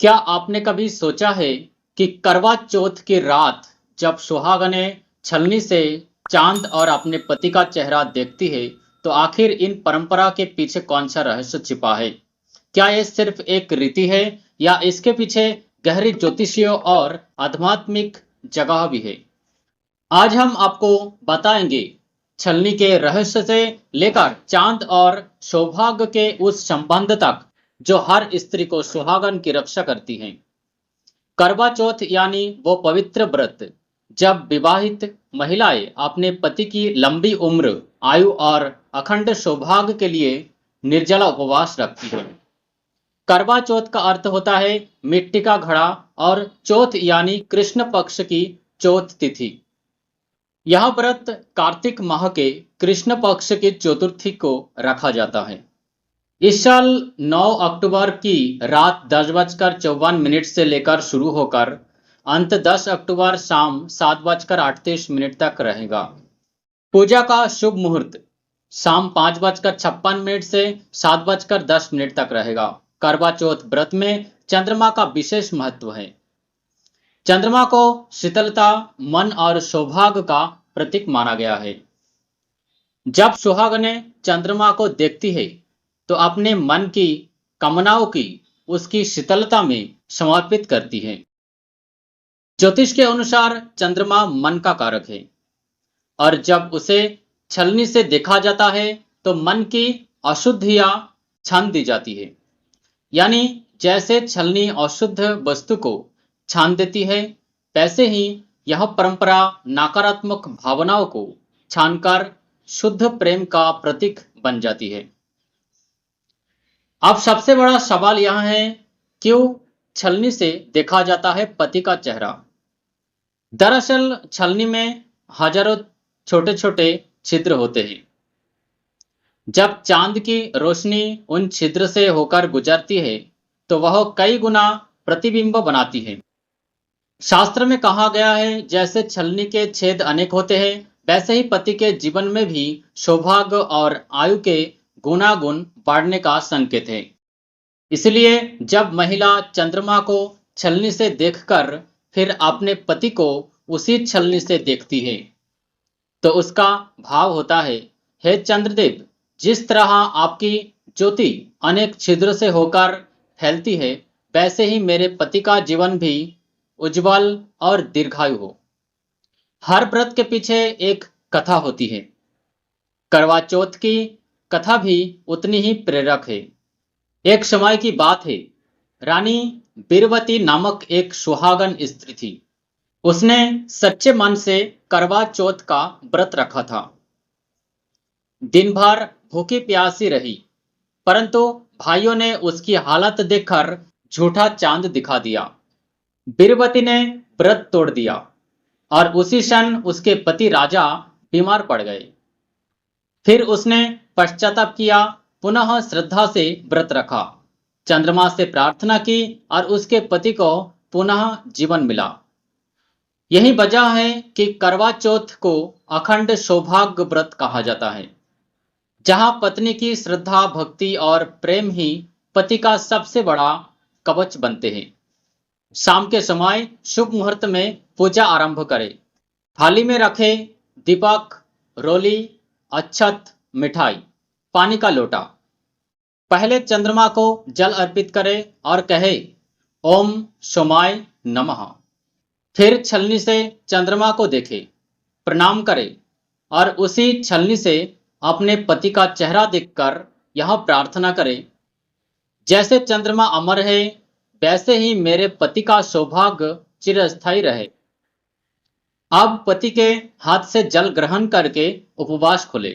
क्या आपने कभी सोचा है कि करवा चौथ की रात जब सुहागनें छलनी से चांद और अपने पति का चेहरा देखती है, तो आखिर इन परंपरा के पीछे कौन सा रहस्य छिपा है? क्या यह सिर्फ एक रीति है या इसके पीछे गहरी ज्योतिषीय और आध्यात्मिक जगह भी है? आज हम आपको बताएंगे छलनी के रहस्य से लेकर चांद और सौभाग्य के उस संबंध तक जो हर स्त्री को सुहागन की रक्षा करती है। करवा चौथ यानी वो पवित्र व्रत जब विवाहित महिलाएं अपने पति की लंबी उम्र, आयु और अखंड सौभाग्य के लिए निर्जला उपवास रखती है। करवा चौथ का अर्थ होता है मिट्टी का घड़ा और चौथ यानी कृष्ण पक्ष की चौथ तिथि। यह व्रत कार्तिक माह के कृष्ण पक्ष की चतुर्थी को रखा जाता है। इस साल 9 अक्टूबर की रात 10:54 से लेकर शुरू होकर अंत 10 अक्टूबर शाम 7:38 तक रहेगा। पूजा का शुभ मुहूर्त शाम 5:56 से 7:10 तक रहेगा। करवा चौथ व्रत में चंद्रमा का विशेष महत्व है। चंद्रमा को शीतलता, मन और सौभाग्य का प्रतीक माना गया है। जब सुहागनें चंद्रमा को देखती है तो अपने मन की कामनाओं की उसकी शीतलता में समर्पित करती है। ज्योतिष के अनुसार चंद्रमा मन का कारक है और जब उसे छलनी से देखा जाता है तो मन की अशुद्धियां छान दी जाती है। यानी जैसे छलनी अशुद्ध वस्तु को छान देती है, वैसे ही यह परंपरा नकारात्मक भावनाओं को छानकर शुद्ध प्रेम का प्रतीक बन जाती है। अब सबसे बड़ा सवाल यह है, क्यों छलनी से देखा जाता है पति का चेहरा? दरअसल छलनी में हजारों छोटे छोटे छिद्र होते हैं। जब चांद की रोशनी उन छिद्र से होकर गुजरती है तो वह कई गुना प्रतिबिंब बनाती है। शास्त्र में कहा गया है, जैसे छलनी के छेद अनेक होते हैं, वैसे ही पति के जीवन में भी सौभाग्य और आयु के गुणागुण बढ़ने का संकेत है। इसलिए जब महिला चंद्रमा को छलनी से देखकर फिर अपने पति को उसी छलनी से देखती है तो उसका भाव होता है, हे चंद्रदेव, जिस तरह आपकी ज्योति अनेक छिद्र से होकर फैलती है, वैसे ही मेरे पति का जीवन भी उज्जवल और दीर्घायु हो। हर व्रत के पीछे एक कथा होती है। करवा चौथ की कथा भी उतनी ही प्रेरक है। एक समय की बात है, रानी बीरवती नामक एक सुहागन स्त्री थी। उसने सच्चे मन से करवा चौथ का व्रत रखा था। दिन भर भूखी प्यासी रही, परंतु भाइयों ने उसकी हालत देखकर झूठा चांद दिखा दिया। बीरवती ने व्रत तोड़ दिया और उसी क्षण उसके पति राजा बीमार पड़ गए। फिर उसने पश्चाताप किया, पुनः श्रद्धा से व्रत रखा, चंद्रमा से प्रार्थना की और उसके पति को पुनः जीवन मिला। यही वजह है कि करवा चौथ को अखंड सौभाग्य व्रत कहा जाता है, जहां पत्नी की श्रद्धा, भक्ति और प्रेम ही पति का सबसे बड़ा कवच बनते हैं। शाम के समय शुभ मुहूर्त में पूजा आरंभ करें। थाली में रखे दीपक, रोली, अक्षत, मिठाई, पानी का लोटा। पहले चंद्रमा को जल अर्पित करें और कहे, ओम सोमाय नमः। फिर छलनी से चंद्रमा को देखें, प्रणाम करें और उसी छलनी से अपने पति का चेहरा देखकर यह प्रार्थना करें, जैसे चंद्रमा अमर है, वैसे ही मेरे पति का सौभाग्य चिरस्थायी रहे। अब पति के हाथ से जल ग्रहण करके उपवास खोले।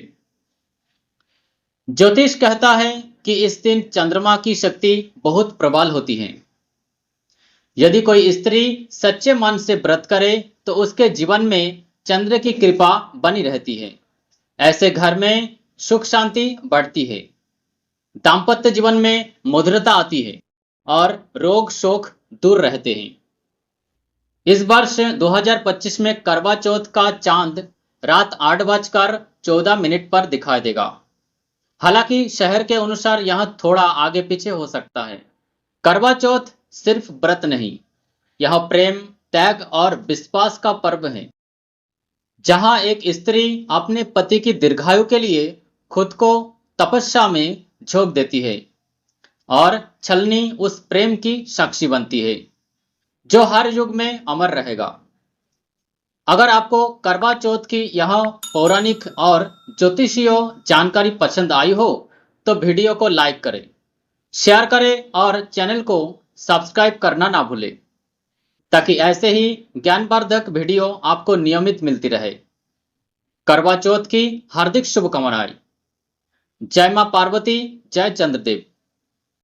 ज्योतिष कहता है कि इस दिन चंद्रमा की शक्ति बहुत प्रबल होती है। यदि कोई स्त्री सच्चे मन से व्रत करे तो उसके जीवन में चंद्र की कृपा बनी रहती है। ऐसे घर में सुख शांति बढ़ती है, दाम्पत्य जीवन में मधुरता आती है और रोग शोक दूर रहते हैं। इस वर्ष 2025 में करवा चौथ का चांद रात 8:14 पर दिखाई देगा। हालांकि शहर के अनुसार यह थोड़ा आगे पीछे हो सकता है। करवा चौथ सिर्फ व्रत नहीं, यह प्रेम, त्याग और विश्वास का पर्व है, जहां एक स्त्री अपने पति की दीर्घायु के लिए खुद को तपस्या में झोंक देती है और छलनी उस प्रेम की साक्षी बनती है जो हर युग में अमर रहेगा। अगर आपको करवा चौथ की यह पौराणिक और ज्योतिषीय जानकारी पसंद आई हो तो वीडियो को लाइक करें, शेयर करें और चैनल को सब्सक्राइब करना ना भूलें, ताकि ऐसे ही ज्ञानवर्धक वीडियो आपको नियमित मिलती रहे। करवा चौथ की हार्दिक शुभकामनाएं। जय मां पार्वती, जय चंद्रदेव।